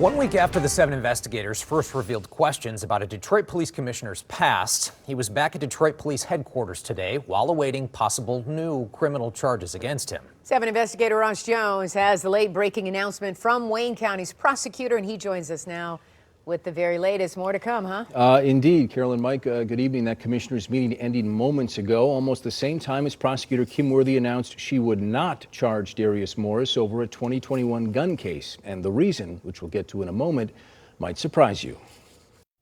1 week after the 7 investigators first revealed questions about a Detroit police commissioner's past, he was back at Detroit Police headquarters today while awaiting possible new criminal charges against him. 7 investigator Ross Jones has the late-breaking announcement from Wayne County's prosecutor, and he joins us now with the very latest. More to come, huh? Indeed. Carol and Mike, good evening. That commissioners meeting ending moments ago, almost the same time as Prosecutor Kym Worthy announced she would not charge Darius Morris over a 2021 gun case. And the reason, which we'll get to in a moment, might surprise you.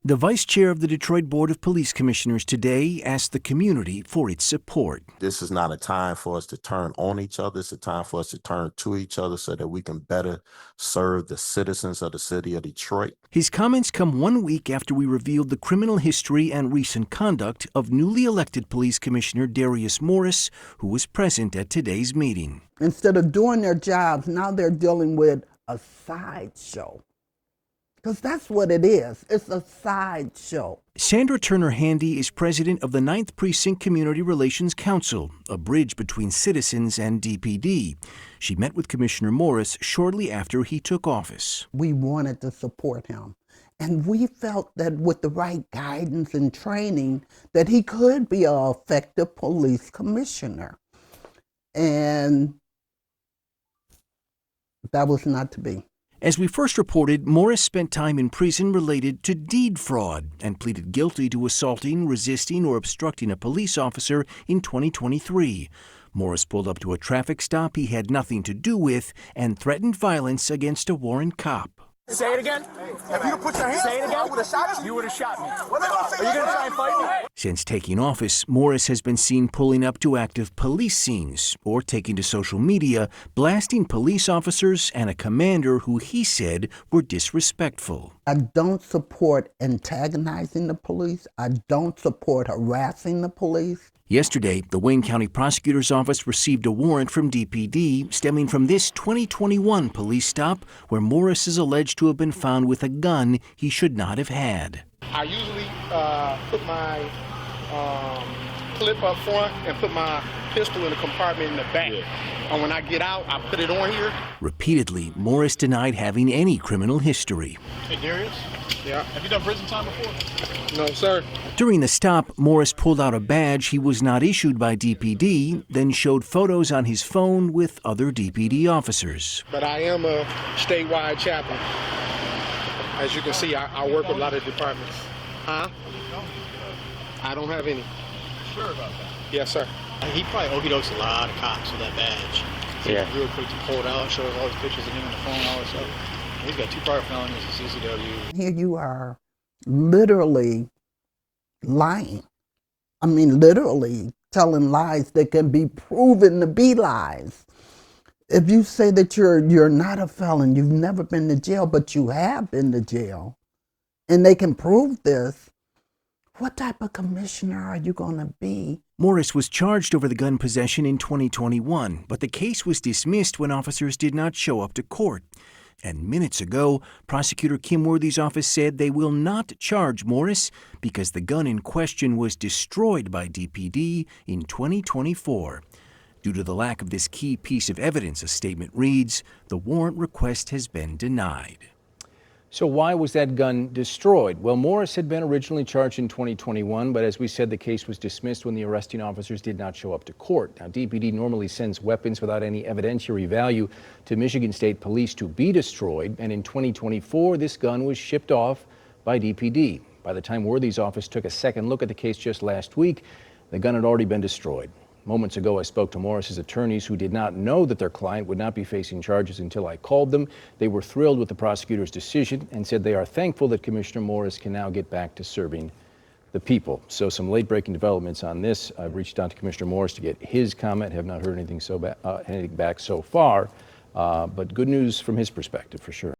The vice chair of the Detroit Board of Police Commissioners today asked the community for its support. This is not a time for us to turn on each other. It's a time for us to turn to each other so that we can better serve the citizens of the city of Detroit. His comments come 1 week after we revealed the criminal history and recent conduct of newly elected Police Commissioner Darius Morris, who was present at today's meeting. Instead of doing their jobs, now they're dealing with a sideshow. Because that's what it is. It's a sideshow. Sandra Turner Handy is president of the 9th Precinct Community Relations Council, a bridge between citizens and DPD. She met with Commissioner Morris shortly after he took office. We wanted to support him. And we felt that with the right guidance and training, that he could be an effective police commissioner. And that was not to be. As we first reported, Morris spent time in prison related to deed fraud and pleaded guilty to assaulting, resisting, or obstructing a police officer in 2023. Morris pulled up to a traffic stop he had nothing to do with and threatened violence against a Warren cop. Say it again. If you put your hands up, I would have shot you. You would have shot me. Are you going to try and fight me? Since taking office, Morris has been seen pulling up to active police scenes or taking to social media, blasting police officers and a commander who he said were disrespectful. I don't support antagonizing the police. I don't support harassing the police. Yesterday, the Wayne County Prosecutor's Office received a warrant from DPD stemming from this 2021 police stop where Morris is alleged to have been found with a gun he should not have had. I usually put my clip up front and put my pistol in the compartment in the back. And when I get out, I put it on here. Repeatedly, Morris denied having any criminal history. Hey, Darius? Yeah. Have you done prison time before? No, sir. During the stop, Morris pulled out a badge he was not issued by DPD, then showed photos on his phone with other DPD officers. But I am a statewide chaplain. As you can see, I work with a lot of departments. Huh? I don't have any. Sure about that? Yes, sir. He probably okey-dokes a lot of cops with that badge. Yeah. Real quick to pull it out, show us all these pictures of him on the phone, all this stuff. He's got 2 prior felonies, a CCW. Here you are literally lying. I mean, literally telling lies that can be proven to be lies. If you say that you're not a felon, you've never been to jail, but you have been to jail, and they can prove this, what type of commissioner are you going to be? Morris was charged over the gun possession in 2021, but the case was dismissed when officers did not show up to court. And minutes ago, Prosecutor Kym Worthy's office said they will not charge Morris because the gun in question was destroyed by DPD in 2024. Due to the lack of this key piece of evidence, a statement reads, the warrant request has been denied. So why was that gun destroyed? Well, Morris had been originally charged in 2021, but as we said, the case was dismissed when the arresting officers did not show up to court. Now, DPD normally sends weapons without any evidentiary value to Michigan State Police to be destroyed, and in 2024, this gun was shipped off by DPD. By the time Worthy's office took a second look at the case just last week, the gun had already been destroyed. Moments ago, I spoke to Morris's attorneys who did not know that their client would not be facing charges until I called them. They were thrilled with the prosecutor's decision and said they are thankful that Commissioner Morris can now get back to serving the people. So some late-breaking developments on this. I've reached out to Commissioner Morris to get his comment. Have not heard anything back so far, but good news from his perspective for sure.